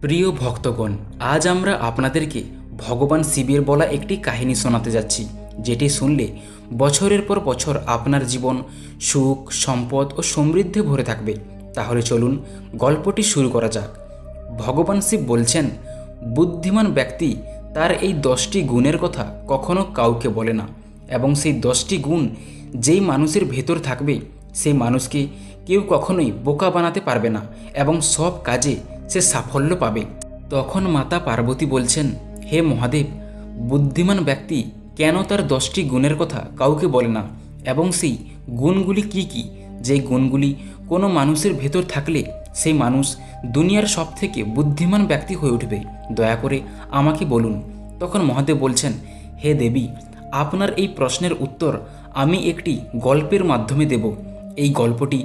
প্রিয় ভক্তগণ, আজ আমরা আপনাদেরকে ভগবান শিবের বলা একটি কাহিনী শোনাতে যাচ্ছি, যেটি শুনলে বছরের পর বছর আপনার জীবন সুখ, সম্পদ ও সমৃদ্ধি ভরে থাকবে। তাহলে চলুন গল্পটি শুরু করা যাক। ভগবান শিব বলছেন, বুদ্ধিমান ব্যক্তি তার এই 10টি গুণের কথা কখনো কাউকে বলে না, এবং সেই 10টি গুণ যেই মানুষের ভেতর থাকবে সেই মানুষকে কেউ কখনোই বোকা বানাতে পারবে না এবং সব কাজে সে সাফল্য পাবে। তখন মাতা পার্বতী বলছেন, হে মহাদেব, বুদ্ধিমান ব্যক্তি কেন তার 10টি গুণের কথা কাউকে বলে না, এবং সেই গুণগুলি কি কি, যে গুণগুলি কোনো মানুষের ভেতর থাকলে সেই মানুষ দুনিয়ার সবথেকে বুদ্ধিমান ব্যক্তি হয়ে উঠবে, দয়া করে আমাকে বলুন। তখন মহাদেব বলছেন, হে দেবী, আপনার এই প্রশ্নের উত্তর আমি একটি গল্পের মাধ্যমে দেব। এই গল্পটি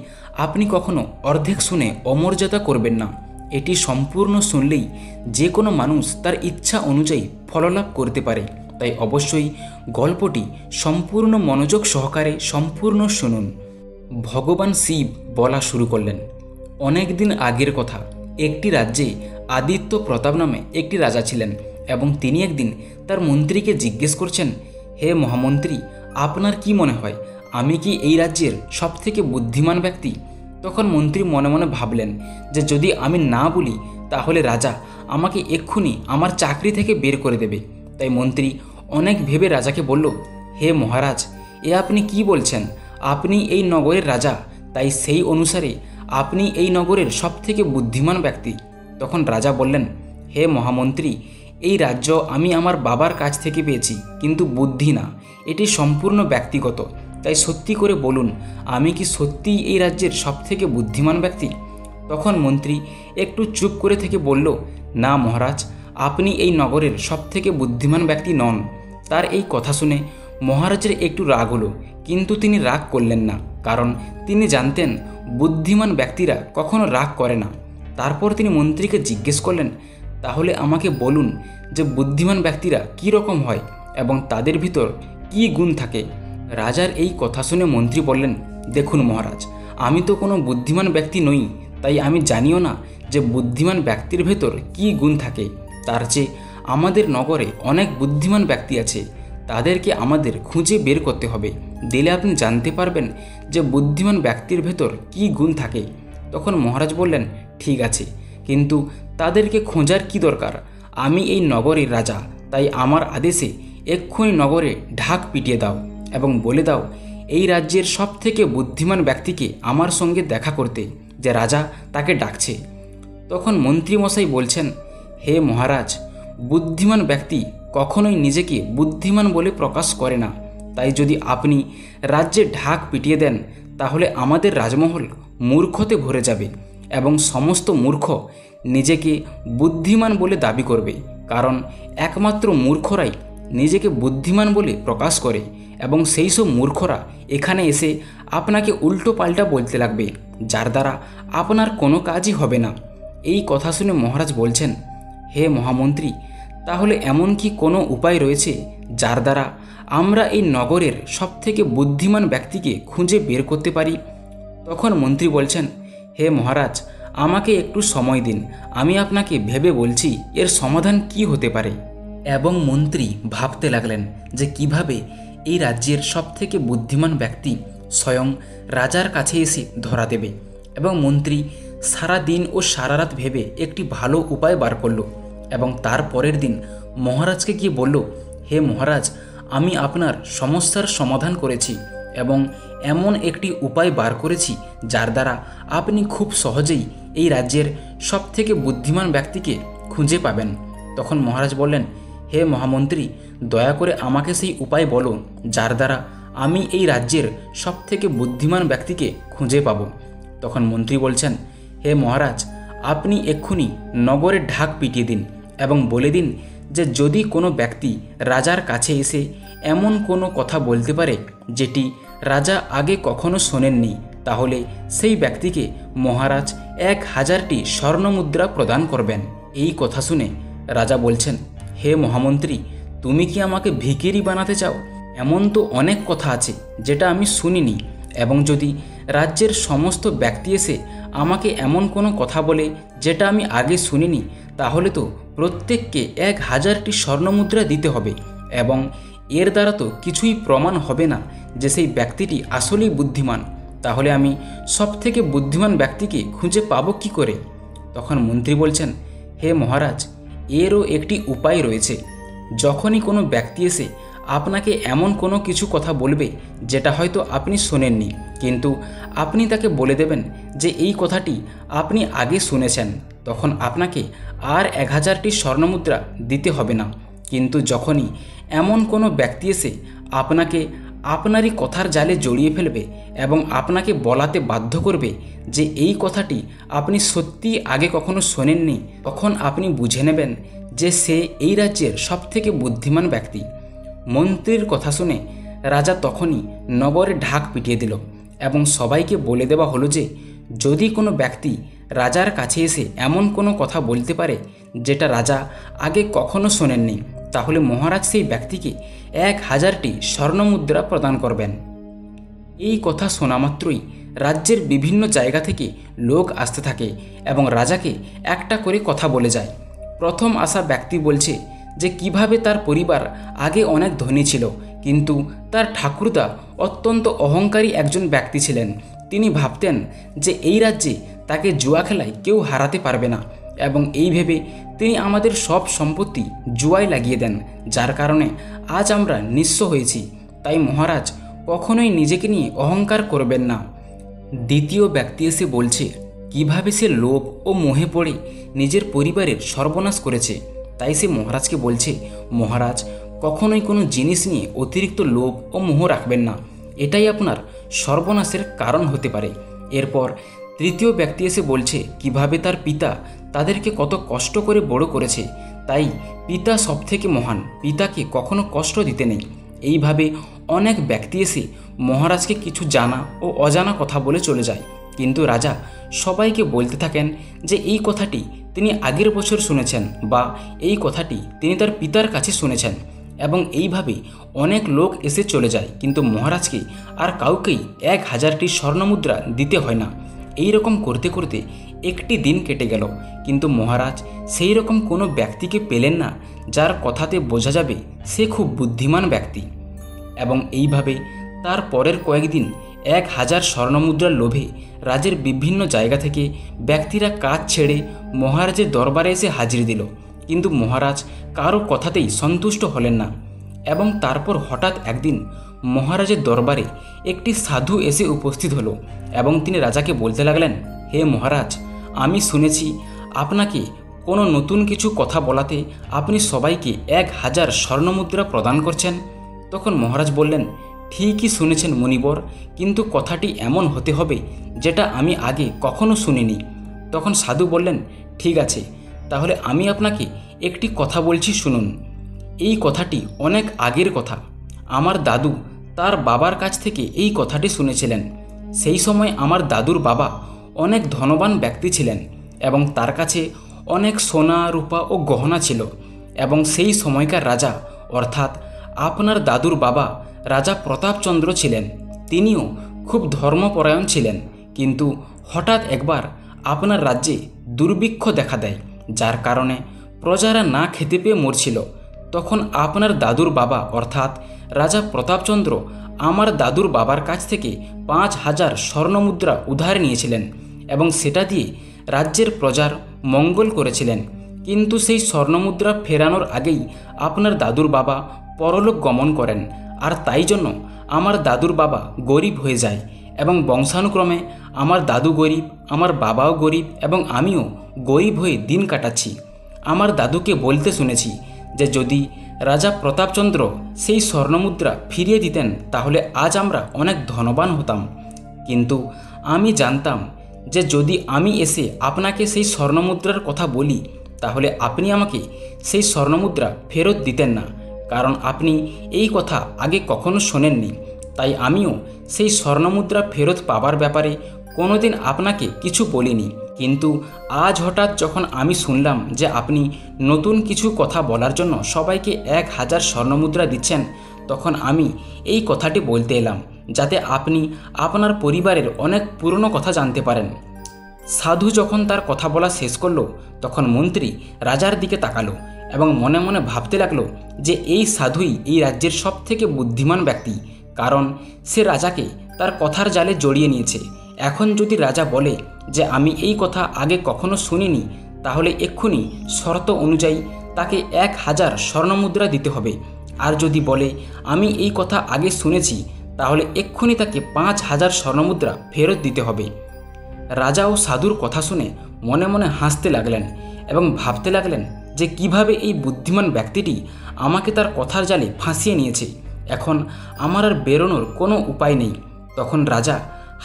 আপনি কখনো অর্ধেক শুনে অমর্যাদা করবেন না। এটি সম্পূর্ণ শুনলেই যে কোনো মানুষ তার ইচ্ছা অনুযায়ী ফললাভ করতে পারে, তাই অবশ্যই গল্পটি সম্পূর্ণ মনোযোগ সহকারে সম্পূর্ণ শুনুন। ভগবান শিব বলা শুরু করলেন, অনেক দিন আগের কথা, একটি রাজ্যে আদিত্য প্রতাপ নামে একটি রাজা ছিলেন, এবং তিনি একদিন তার মন্ত্রীকে জিজ্ঞেস করছেন, হে মহামন্ত্রী, আপনার কি মনে হয় আমি কি এই রাজ্যের সবথেকে বুদ্ধিমান ব্যক্তি? তখন মন্ত্রী মনে মনে ভাবলেন যে যদি আমি না বলি তাহলে রাজা আমাকে এক্ষুনি আমার চাকরি থেকে বের করে দেবে। তাই মন্ত্রী অনেক ভেবে রাজাকে বলল, হে মহারাজ, এ আপনি কি বলছেন? আপনি এই নগরের রাজা, তাই সেই অনুসারে আপনি এই নগরের সবথেকে বুদ্ধিমান ব্যক্তি। তখন রাজা বললেন, হে মহামন্ত্রী, এই রাজ্য আমি আমার বাবার কাছ থেকে পেয়েছি, কিন্তু বুদ্ধি না, এটি সম্পূর্ণ ব্যক্তিগত। তাই সত্যি করে বলুন, আমি কি সত্যিই এই রাজ্যের সবথেকে বুদ্ধিমান ব্যক্তি? তখন মন্ত্রী একটু চুপ করে থেকে বলল, না মহারাজ, আপনি এই নগরের সবথেকে বুদ্ধিমান ব্যক্তি নন। তার এই কথা শুনে মহারাজের একটু রাগ হলো, কিন্তু তিনি রাগ করলেন না, কারণ তিনি জানতেন বুদ্ধিমান ব্যক্তিরা কখনো রাগ করে না। তারপর তিনি মন্ত্রীকে জিজ্ঞেস করলেন, তাহলে আমাকে বলুন যে বুদ্ধিমান ব্যক্তিরা কী রকম হয় এবং তাদের ভিতর কী গুণ থাকে। রাজার এই কথা শুনে মন্ত্রী বললেন, দেখুন মহারাজ, আমি তো কোনো বুদ্ধিমান ব্যক্তি নই, তাই আমি জানিও না যে বুদ্ধিমান ব্যক্তির ভেতর কী গুণ থাকে। তার চেয়ে আমাদের নগরে অনেক বুদ্ধিমান ব্যক্তি আছে, তাদেরকে আমাদের খুঁজে বের করতে হবে, দিলে আপনি জানতে পারবেন যে বুদ্ধিমান ব্যক্তির ভেতর কী গুণ থাকে। তখন মহারাজ বললেন, ঠিক আছে, কিন্তু তাদেরকে খোঁজার কি দরকার? আমি এই নগরের রাজা, তাই আমার আদেশে এক্ষুনি নগরে ঢাক পিটিয়ে দাও এবং বলে দাও এই রাজ্যের সবথেকে বুদ্ধিমান ব্যক্তিকে আমার সঙ্গে দেখা করতে, যে রাজা তাকে ডাকছে। তখন মন্ত্রীমশাই বলছেন, হে মহারাজ, বুদ্ধিমান ব্যক্তি কখনোই নিজেকে বুদ্ধিমান বলে প্রকাশ করে না, তাই যদি আপনি রাজ্যে ঢাক পিটিয়ে দেন তাহলে আমাদের রাজমহল মূর্খতে ভরে যাবে, এবং সমস্ত মূর্খ নিজেকে বুদ্ধিমান বলে দাবি করবে, কারণ একমাত্র মূর্খরাই নিজেকে বুদ্ধিমান বলে প্রকাশ করে, এবং সেই সব মূর্খরা এখানে এসে আপনাকে উল্টো পাল্টা বলতে লাগবে, যার দ্বারা আপনার কোনো কাজই হবে না। এই কথা শুনে মহারাজ বলছেন, হে মহামন্ত্রী, তাহলে এমন কি কোনো উপায় রয়েছে যার দ্বারা আমরা এই নগরের সবথেকে বুদ্ধিমান ব্যক্তিকে খুঁজে বের করতে পারি? তখন মন্ত্রী বলছেন, হে মহারাজ, আমাকে একটু সময় দিন, আমি আপনাকে ভেবে বলছি এর সমাধান কি হতে পারে। এবং মন্ত্রী ভাবতে লাগলেন যে কিভাবে এই রাজ্যের সবথেকে বুদ্ধিমান ব্যক্তি স্বয়ং রাজার কাছে এসে ধরা দেবে। এবং মন্ত্রী সারা দিন ও সারা রাত ভেবে একটি ভালো উপায় বার করল, এবং তার পরের দিন মহারাজকে গিয়ে বলল, হে মহারাজ, আমি আপনার সমস্যার সমাধান করেছি এবং এমন একটি উপায় বার করেছি যার দ্বারা আপনি খুব সহজেই এই রাজ্যের সবথেকে বুদ্ধিমান ব্যক্তিকে খুঁজে পাবেন। তখন মহারাজ বললেন, হে মহামন্ত্রী, দয়া করে আমাকে সেই উপায় বলো যার দ্বারা আমি এই রাজ্যের সবথেকে বুদ্ধিমান ব্যক্তিকে খুঁজে পাব। তখন মন্ত্রী বলছেন, হে মহারাজ, আপনি এক্ষুনি নগরের ঢাক পিটিয়ে দিন এবং বলে দিন যে যদি কোনো ব্যক্তি রাজার কাছে এসে এমন কোনো কথা বলতে পারে যেটি রাজা আগে কখনো শোনেননি, তাহলে সেই ব্যক্তিকে মহারাজ 1000টি স্বর্ণমুদ্রা প্রদান করবেন। এই কথা শুনে রাজা বলছেন, হে মহামন্ত্রী, তুমি কি আমাকে ভিখিরি বানাতে চাও? এমন তো অনেক কথা আছে যেটা আমি শুনিনি, এবং যদি রাজ্যের সমস্ত ব্যক্তি এসে আমাকে এমন কোনো কথা বলে যেটা আমি আগে শুনিনি, তাহলে তো প্রত্যেককে 1000টি স্বর্ণমুদ্রা দিতে হবে এবং এর দ্বারা তো কিছুই প্রমাণ হবে না যে সেই ব্যক্তিটি আসলেই বুদ্ধিমান। তাহলে আমি সবথেকে বুদ্ধিমান ব্যক্তিকে খুঁজে পাবো কি করে? তখন মন্ত্রী বলছেন, হে মহারাজ, এরও একটি উপায় রয়েছে। যখনই কোনো ব্যক্তি এসে আপনাকে এমন কোনো কিছু কথা বলবে যেটা হয়তো আপনি শোনেননি, কিন্তু আপনি তাকে বলে দেবেন যে এই কথাটি আপনি আগে শুনেছেন, তখন আপনাকে আর 1000টি স্বর্ণমুদ্রা দিতে হবে না। কিন্তু যখনই এমন কোনো ব্যক্তি এসে আপনাকে আপনারই কথার জালে জড়িয়ে ফেলবে এবং আপনাকে বলাতে বাধ্য করবে যে এই কথাটি আপনি সত্যিই আগে কখনো শোনেননি, তখন আপনি বুঝে নেবেন যে সে এই রাজ্যের সবথেকে বুদ্ধিমান ব্যক্তি। মন্ত্রীর কথা শুনে রাজা তখনই নগরে ঢাক পিটিয়ে দিল এবং সবাইকে বলে দেওয়া হলো যে যদি কোনো ব্যক্তি রাজার কাছে এসে এমন কোনো কথা বলতে পারে যেটা রাজা আগে কখনো শোনেননি, তাহলে মহারাজ সেই ব্যক্তিকে 1000টি স্বর্ণমুদ্রা প্রদান করবেন। এই কথা শোনা মাত্রই রাজ্যের বিভিন্ন জায়গা থেকে লোক আসতে থাকে এবং রাজাকে একটা করে কথা বলে যায়। প্রথম আসা ব্যক্তি বলছে যে কিভাবে তার পরিবার আগে অনেক ধনী ছিল, কিন্তু তার ঠাকুরদা অত্যন্ত অহংকারী একজন ব্যক্তি ছিলেন। তিনি ভাবতেন যে এই রাজ্যে তাকে জুয়া খেলায় কেউ হারাতে পারবে না এবং এই ভেবে তিনি আমাদের সব সম্পত্তি জুয়ায় লাগিয়ে দেন, যার কারণে আজ আমরা নিঃস্ব হয়েছি। তাই মহারাজ কখনোই নিজেকে নিয়ে অহংকার করবেন না। দ্বিতীয় ব্যক্তি এসে বলছে কিভাবে সে লোভ ও মোহে পড়ে নিজের পরিবারের সর্বনাশ করেছে। তাই সে মহারাজকে বলছে, মহারাজ কখনোই কোনো জিনিস নিয়ে অতিরিক্ত লোভ ও মোহ রাখবেন না, এটাই আপনার সর্বনাশের কারণ হতে পারে। এরপর তৃতীয় ব্যক্তি এসে বলছে কিভাবে তার পিতা তাদেরকে কত কষ্ট করে বড় করেছে, তাই পিতা সবথেকে মহান, পিতাকে কখনো কষ্ট দিতে নেই। এইভাবে অনেক ব্যক্তি এসে মহারাজকে কিছু জানা ও অজানা কথা বলে চলে যায়, কিন্তু রাজা সবাইকে বলতে থাকেন যে এই কথাটি তিনি আগের বছর শুনেছেন বা এই কথাটি তিনি তার পিতার কাছে শুনেছেন এবং এইভাবে অনেক লোক এসে চলে যায়, কিন্তু মহারাজকে আর কাউকেই 1000টি স্বর্ণমুদ্রা দিতে হয় না। এই রকম করতে করতে একটি দিন কেটে গেল, কিন্তু মহারাজ সেই রকম কোনো ব্যক্তিকে পেলেন না যার কথাতে বোঝা যাবে সে খুব বুদ্ধিমান ব্যক্তি। এবং এইভাবে তার পরের কয়েকদিন 1000 স্বর্ণমুদ্রার লোভে রাজ্যের বিভিন্ন জায়গা থেকে ব্যক্তিরা কাজ ছেড়ে মহারাজের দরবারে এসে হাজির দিল, কিন্তু মহারাজ কারো কথাতেই সন্তুষ্ট হলেন না। এবং তারপর হঠাৎ একদিন মহারাজের দরবারে একটি সাধু এসে উপস্থিত হলো এবং তিনি রাজাকে বলতে লাগলেন, হে মহারাজ, আমি শুনেছি আপনাকে কোনো নতুন কিছু কথা বলাতে আপনি সবাইকে 1000 স্বর্ণমুদ্রা প্রদান করছেন। তখন মহারাজ বললেন, ঠিকই শুনেছেন মুনিবর, কিন্তু কথাটি এমন হতে হবে যেটা আমি আগে কখনো শুনিনি। তখন সাধু বললেন, ঠিক আছে, তাহলে আমি আপনাকে একটি কথা বলছি, শুনুন। এই কথাটি অনেক আগের কথা। আমার দাদু তার বাবার কাছ থেকে এই কথাটি শুনেছিলেন। সেই সময় আমার দাদুর বাবা অনেক ধনবান ব্যক্তি ছিলেন এবং তার কাছে অনেক সোনা রূপা ও গহনা ছিল। এবং সেই সময়কার রাজা অর্থাৎ আপনার দাদুর বাবা রাজা প্রতাপচন্দ্র ছিলেন। তিনিও খুব ধর্মপরায়ণ ছিলেন, কিন্তু হঠাৎ একবার আপনার রাজ্যে দুর্ভিক্ষ দেখা দেয়, যার কারণে প্রজারা না খেতে পেয়ে মরছিল। তখন আপনার দাদুর বাবা অর্থাৎ রাজা প্রতাপচন্দ্র আমার দাদুর বাবার কাছ থেকে 5000 স্বর্ণমুদ্রা উধার নিয়েছিলেন এবং সেটা দিয়ে রাজ্যের প্রজার মঙ্গল করেছিলেন। কিন্তু সেই স্বর্ণমুদ্রা ফেরানোর আগেই আপনার দাদুর বাবা পরলোক গমন করেন, আর তাই জন্য আমার দাদুর বাবা গরিব হয়ে যায় এবং বংশানুক্রমে আমার দাদু গরিব, আমার বাবাও গরিব এবং আমিও গরিব হয়ে দিন কাটাচ্ছি। আমার দাদুকে বলতে শুনেছি যে যদি রাজা প্রতাপচন্দ্র সেই স্বর্ণমুদ্রা ফিরিয়ে দিতেন তাহলে আজ আমরা অনেক ধনবান হতাম। কিন্তু আমি জানতাম যে যদি আমি এসে আপনাকে সেই স্বর্ণমুদ্রার কথা বলি তাহলে আপনি আমাকে সেই স্বর্ণমুদ্রা ফেরত দিতেন না, কারণ আপনি এই কথা আগে কখনো শোনেননি। তাই আমিও সেই স্বর্ণমুদ্রা ফেরত পাবার ব্যাপারে কোনোদিন আপনাকে কিছু বলিনি। কিন্তু আজ হঠাৎ যখন আমি শুনলাম যে আপনি নতুন কিছু কথা বলার জন্য সবাইকে 1000 স্বর্ণমুদ্রা দিচ্ছেন, তখন আমি এই কথাটি বলতে এলাম যাতে আপনি আপনার পরিবারের অনেক পুরনো কথা জানতে পারেন। সাধু যখন তার কথা বলা শেষ করলো তখন মন্ত্রী রাজার দিকে তাকালো এবং মনে মনে ভাবতে লাগলো যে এই সাধুই এই রাজ্যের সবথেকে বুদ্ধিমান ব্যক্তি, কারণ সে রাজাকে তার কথার জালে জড়িয়ে নিয়েছে। এখন যদি রাজা বলে যে আমি এই কথা আগে কখনো শুনিনি, তাহলে এক্ষুনি শর্ত অনুযায়ী তাকে 1000 স্বর্ণমুদ্রা দিতে হবে। আর যদি বলে আমি এই কথা আগে শুনেছি, তাহলে এক্ষুনি তাকে 5000 স্বর্ণমুদ্রা ফেরত দিতে হবে। রাজা ও সাধুর কথা শুনে মনে মনে হাসতে লাগলেন এবং ভাবতে লাগলেন যে কিভাবে এই বুদ্ধিমান ব্যক্তিটি আমাকে তার কথার জালে ফাঁসিয়ে নিয়েছে। এখন আমার আর বেরোনোর কোনো উপায় নেই। তখন রাজা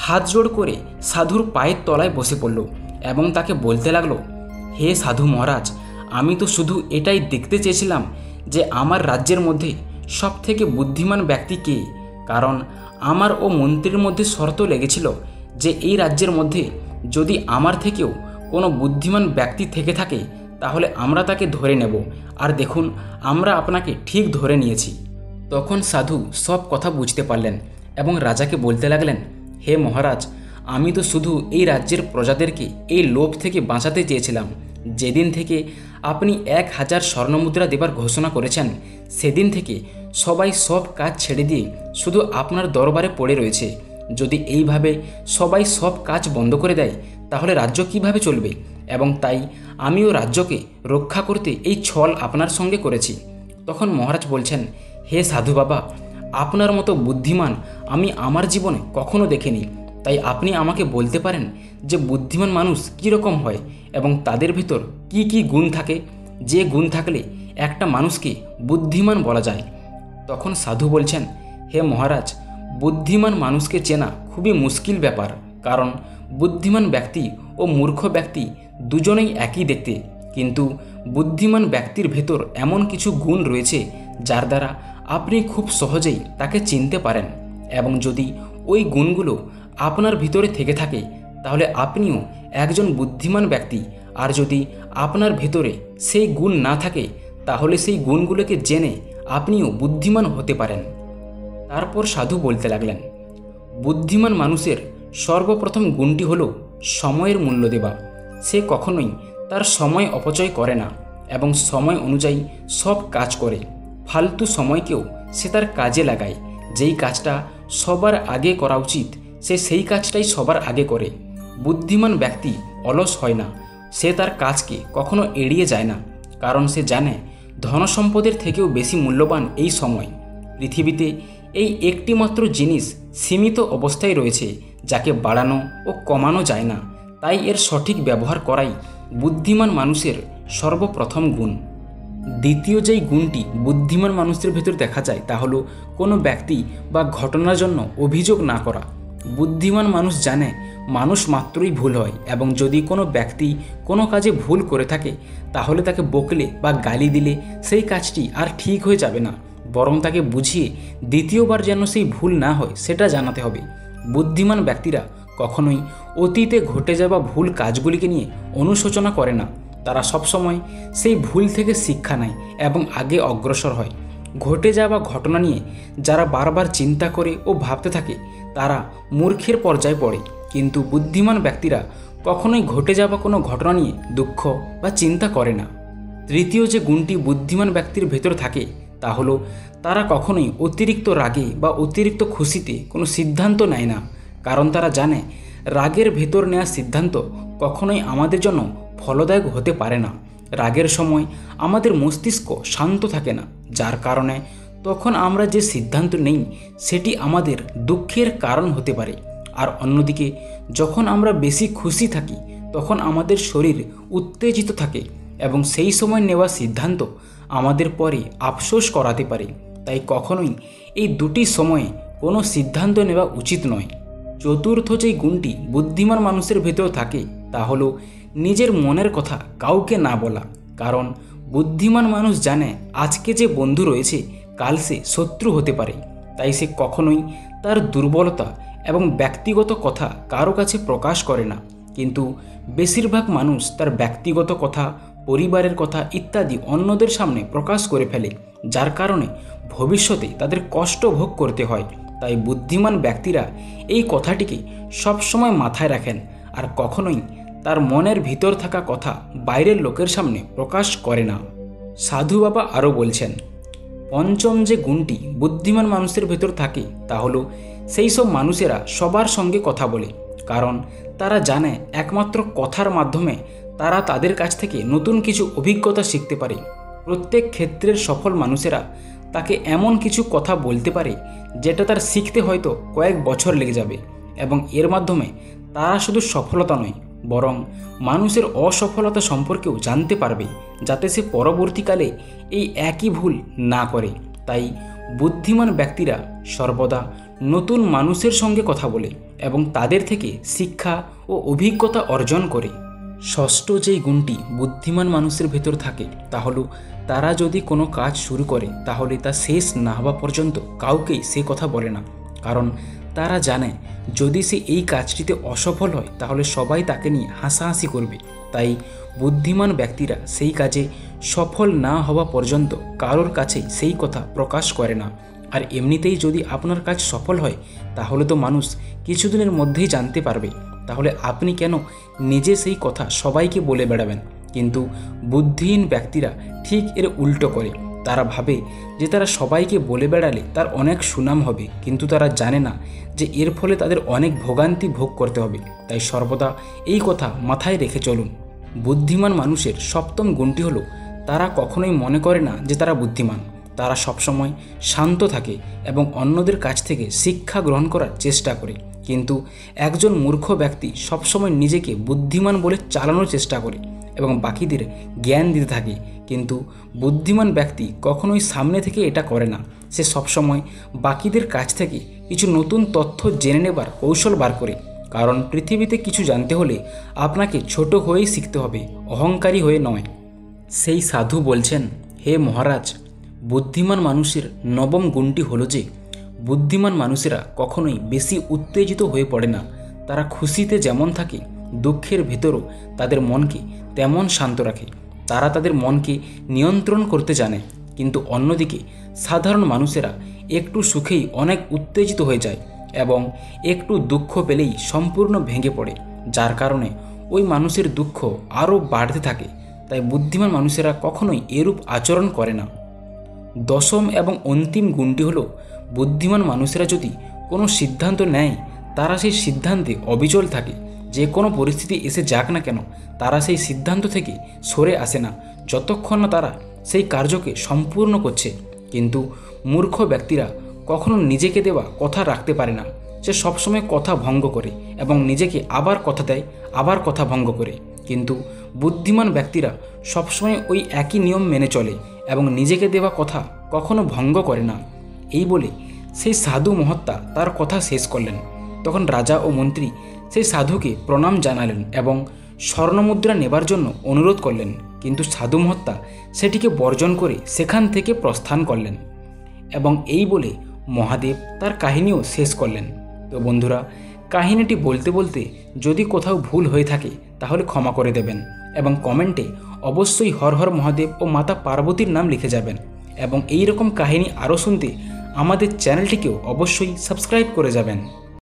হাত জোড় করে সাধুর পায়ের তলায় বসে পড়ল এবং তাকে বলতে লাগলো, হে সাধু মহারাজ, আমি তো শুধু এটাই দেখতে চেয়েছিলাম যে আমার রাজ্যের মধ্যে সবথেকে বুদ্ধিমান ব্যক্তি কে, কারণ আমার ও মন্ত্রীর মধ্যে শর্ত লেগেছিল যে এই রাজ্যের মধ্যে যদি আমার থেকেও কোনো বুদ্ধিমান ব্যক্তি থেকে থাকে তাহলে আমরা তাকে ধরে নেব। আর দেখুন, আমরা আপনাকে ঠিক ধরে নিয়েছি। তখন সাধু সব কথা বুঝতে পারলেন এবং রাজাকে বলতে লাগলেন, হে মহারাজ, আমি তো শুধু এই রাজ্যের প্রজাদেরকে এই লোভ থেকে বাঁচাতে চেয়েছিলাম। যেদিন থেকে আপনি 1000 স্বর্ণমুদ্রা দেবার ঘোষণা করেছেন, সেদিন থেকে সবাই সব কাজ ছেড়ে দিয়ে শুধু আপনার দরবারে পড়ে রয়েছে। যদি এইভাবে সবাই সব কাজ বন্ধ করে দেয় তাহলে রাজ্য কিভাবে চলবে? এবং তাই আমিও রাজ্যকে রক্ষা করতে এই ছল আপনার সঙ্গে করেছি। তখন মহারাজ বলছেন, হে সাধু বাবা, আপনার মতো বুদ্ধিমান আমি আমার জীবনে কখনো দেখিনি। তাই আপনি আমাকে বলতে পারেন যে বুদ্ধিমান মানুষ কীরকম হয় এবং তাদের ভেতর কি কি গুণ থাকে, যে গুণ থাকলে একটা মানুষকে বুদ্ধিমান বলা যায়। তখন সাধু বলছেন, হে মহারাজ, বুদ্ধিমান মানুষকে চেনা খুবই মুশকিল ব্যাপার, কারণ বুদ্ধিমান ব্যক্তি ও মূর্খ ব্যক্তি দুজনেই একই দেখতে, কিন্তু বুদ্ধিমান ব্যক্তির ভেতর এমন কিছু গুণ রয়েছে যার দ্বারা আপনি খুব সহজেই তাকে চিনতে পারেন। এবং যদি ওই গুণগুলো আপনার ভিতরে থেকে থাকে তাহলে আপনিও একজন বুদ্ধিমান ব্যক্তি। আর যদি আপনার ভেতরে সেই গুণ না থাকে তাহলে সেই গুণগুলোকে জেনে আপনিও বুদ্ধিমান হতে পারেন। তারপর সাধু বলতে লাগলেন, বুদ্ধিমান মানুষের সর্বপ্রথম গুণটি হলো সময়ের মূল্য দেওয়া। সে কখনোই তার সময় অপচয় করে না এবং সময় অনুযায়ী সব কাজ করে। ফালতু সময়কেও সে তার কাজে লাগায়। যেই কাজটা সবার আগে করা উচিত সে সেই কাজটাই সবার আগে করে। বুদ্ধিমান ব্যক্তি অলস হয় না, সে তার কাজকে কখনো এড়িয়ে যায় না, কারণ সে জানে ধনসম্পদের থেকেও বেশি মূল্যবান এই সময়। পৃথিবীতে এই একটি মাত্র জিনিস সীমিত অবস্থায় রয়েছে যাকে বাড়ানো ও কমানো যায় না, তাই এর সঠিক ব্যবহার করাই বুদ্ধিমান মানুষের সর্বপ্রথম গুণ। দ্বিতীয় যেই গুণটি বুদ্ধিমান মানুষের ভেতর দেখা যায় তা হলো কোনো ব্যক্তি বা ঘটনার জন্য অভিযোগ না করা। বুদ্ধিমান মানুষ জানে মানুষ মাত্রই ভুল হয় এবং যদি কোনো ব্যক্তি কোনো কাজে ভুল করে থাকে তাহলে তাকে বকলে বা গালি দিলে সেই কাজটি আর ঠিক হয়ে যাবে না, বরং তাকে বুঝিয়ে দ্বিতীয়বার যেন সেই ভুল না হয় সেটা জানাতে হবে। বুদ্ধিমান ব্যক্তিরা কখনোই অতীতে ঘটে যাওয়া ভুল কাজগুলিকে নিয়ে অনুশোচনা করে না, তারা সবসময় সেই ভুল থেকে শিক্ষা নেয় এবং আগে অগ্রসর হয়। ঘটে যাওয়া ঘটনা নিয়ে যারা বারবার চিন্তা করে ও ভাবতে থাকে তারা মূর্খের পর্যায়ে পড়ে, কিন্তু বুদ্ধিমান ব্যক্তিরা কখনোই ঘটে যাওয়া কোনো ঘটনা নিয়ে দুঃখ বা চিন্তা করে না। তৃতীয় যে গুণটি বুদ্ধিমান ব্যক্তির ভেতর থাকে তা হলো তারা কখনোই অতিরিক্ত রাগে বা অতিরিক্ত খুশিতে কোনো সিদ্ধান্ত নেয় না, কারণ তারা জানে রাগের ভেতর নেওয়া সিদ্ধান্ত কখনোই আমাদের জন্য ফলদায়ক হতে পারে না। রাগের সময় আমাদের মস্তিষ্ক শান্ত থাকে না, যার কারণে তখন আমরা যে সিদ্ধান্ত নেই সেটি আমাদের দুঃখের কারণ হতে পারে। আর অন্যদিকে যখন আমরা বেশি খুশি থাকি তখন আমাদের শরীর উত্তেজিত থাকে এবং সেই সময় নেওয়া সিদ্ধান্ত আমাদের পরে আফসোস করাতে পারে। তাই কখনোই এই দুটি সময়ে কোনো সিদ্ধান্ত নেওয়া উচিত নয়। চতুর্থ যেই গুণটি বুদ্ধিমান মানুষের ভেতর থাকে তা হলো নিজের মনের কথা কাউকে না বলা, কারণ বুদ্ধিমান মানুষ জানে আজকে যে বন্ধু রয়েছে কাল সে শত্রু হতে পারে। তাই সে কখনোই তার দুর্বলতা এবং ব্যক্তিগত কথা কারো কাছে প্রকাশ করে না, কিন্তু বেশিরভাগ মানুষ তার ব্যক্তিগত কথা, পরিবারের কথা ইত্যাদি অন্যদের সামনে প্রকাশ করে ফেলে, যার কারণে ভবিষ্যতে তাদের কষ্ট ভোগ করতে হয়। তাই বুদ্ধিমান ব্যক্তিরা এই কথাটিকে সবসময় মাথায় রাখেন আর কখনোই তার মনের ভিতর থাকা কথা বাইরের লোকের সামনে প্রকাশ করে না। সাধু বাবা আরও বলছেন, পঞ্চম যে গুণটি বুদ্ধিমান মানুষের ভেতর থাকে তা হলো সেই সব মানুষেরা সবার সঙ্গে কথা বলে, কারণ তারা জানে একমাত্র কথার মাধ্যমে তারা তাদের কাছ থেকে নতুন কিছু অভিজ্ঞতা শিখতে পারে। প্রত্যেক ক্ষেত্রের সফল মানুষেরা তাকে এমন কিছু কথা বলতে পারে যেটা তার শিখতে হয়তো কয়েক বছর লেগে যাবে, এবং এর মাধ্যমে তারা শুধু সফলতা নয় বরং মানুষের অসফলতা সম্পর্কেও জানতে পারবে, যাতে সে পরবর্তীকালে এই একই ভুল না করে। তাই বুদ্ধিমান ব্যক্তিরা সর্বদা নতুন মানুষের সঙ্গে কথা বলে এবং তাদের থেকে শিক্ষা ও অভিজ্ঞতা অর্জন করে। ষষ্ঠ যেই গুণটি বুদ্ধিমান মানুষের ভেতর থাকে তা হলো তারা যদি কোনো কাজ শুরু করে তাহলে তা শেষ না হওয়া পর্যন্ত কাউকেই সে কথা বলে না, কারণ তারা জানে যদি সে এই কাজটিতে অসফল হয় তাহলে সবাই তাকে নিয়ে হাসাহাসি করবে। তাই বুদ্ধিমান ব্যক্তিরা সেই কাজে সফল না হওয়া পর্যন্ত কারোর কাছেই সেই কথা প্রকাশ করে না। আর এমনিতেই যদি আপনার কাজ সফল হয় তাহলে তো মানুষ কিছুদিনের মধ্যেই জানতে পারবে, তাহলে আপনি কেন নিজে সেই কথা সবাইকে বলে বেড়াবেন? কিন্তু বুদ্ধিহীন ব্যক্তিরা ঠিক এর উল্টো করে। তারা ভাবে যে তারা সবাইকে বলে বেড়ালে তার অনেক সুনাম হবে, কিন্তু তারা জানে না যে এর ফলে তাদের অনেক ভোগান্তি ভোগ করতে হবে। তাই সর্বদা এই কথা মাথায় রেখে চলুন। বুদ্ধিমান মানুষের সপ্তম গুণটি হলো তারা কখনোই মনে করে না যে তারা বুদ্ধিমান। তারা সবসময় শান্ত থাকে এবং অন্যদের কাছ থেকে শিক্ষা গ্রহণ করার চেষ্টা করে। কিন্তু একজন মূর্খ ব্যক্তি সবসময় নিজেকে বুদ্ধিমান বলে চালানোর চেষ্টা করে এবং বাকিদের জ্ঞান দিতে থাকে, কিন্তু বুদ্ধিমান ব্যক্তি কখনোই সামনে থেকে এটা করে না। সে সবসময় বাকিদের কাছ থেকে কিছু নতুন তথ্য জেনে নেবার কৌশল বার করে, কারণ পৃথিবীতে কিছু জানতে হলে আপনাকে ছোট হয়েই শিখতে হবে, অহংকারী হয়ে নয়। সেই সাধু বলছেন, হে মহারাজ, বুদ্ধিমান মানুষের নবম গুণটি হলো যে বুদ্ধিমান মানুষেরা কখনোই বেশি উত্তেজিত হয়ে পড়ে না। তারা খুশিতে যেমন থাকে দুঃখের ভেতরও তাদের মনকে তেমন শান্ত রাখে। তারা তাদের মনকে নিয়ন্ত্রণ করতে জানে, কিন্তু অন্যদিকে সাধারণ মানুষেরা একটু সুখেই অনেক উত্তেজিত হয়ে যায় এবং একটু দুঃখ পেলেই সম্পূর্ণ ভেঙে পড়ে, যার কারণে ওই মানুষের দুঃখ আরও বাড়তে থাকে। তাই বুদ্ধিমান মানুষেরা কখনোই এরূপ আচরণ করে না। দশম এবং অন্তিম গুণটি হলো বুদ্ধিমান মানুষেরা যদি কোনো সিদ্ধান্ত নেয় তারা সেই সিদ্ধান্তে অবিচল থাকে। যে কোনো পরিস্থিতি এসে যাক না কেন তারা সেই সিদ্ধান্ত থেকে সরে আসে না যতক্ষণ না তারা সেই কার্যকে সম্পূর্ণ করছে। কিন্তু মূর্খ ব্যক্তিরা কখনো নিজেকে দেওয়া কথা রাখতে পারে না। সে সবসময় কথা ভঙ্গ করে এবং নিজেকে আবার কথা দেয়, আবার কথা ভঙ্গ করে। কিন্তু বুদ্ধিমান ব্যক্তিরা সবসময় ওই একই নিয়ম মেনে চলে এবং নিজেকে দেওয়া কথা কখনো ভঙ্গ করে না। এই বলে সেই সাধু মহাত্মা তার কথা শেষ করলেন। তখন রাজা ও মন্ত্রী সেই সাধুকে প্রণাম জানালেন এবং স্বর্ণমুদ্রা নেবার জন্য অনুরোধ করলেন, কিন্তু সাধু মহাত্মা সেটিকে বর্জন করে সেখান থেকে প্রস্থান করলেন। এবং এই বলে মহাদেব তার কাহিনীও শেষ করলেন। তো বন্ধুরা, কাহিনীটি বলতে বলতে যদি কোথাও ভুল হয়ে থাকে তাহলে ক্ষমা করে দেবেন এবং কমেন্টে অবশ্যই হর হর মহাদেব ও মাতা পার্বতীর নাম লিখে যাবেন। এবং এই রকম কাহিনী আরও শুনতে আমাদের চ্যানেলটিকেও অবশ্যই সাবস্ক্রাইব করে যাবেন।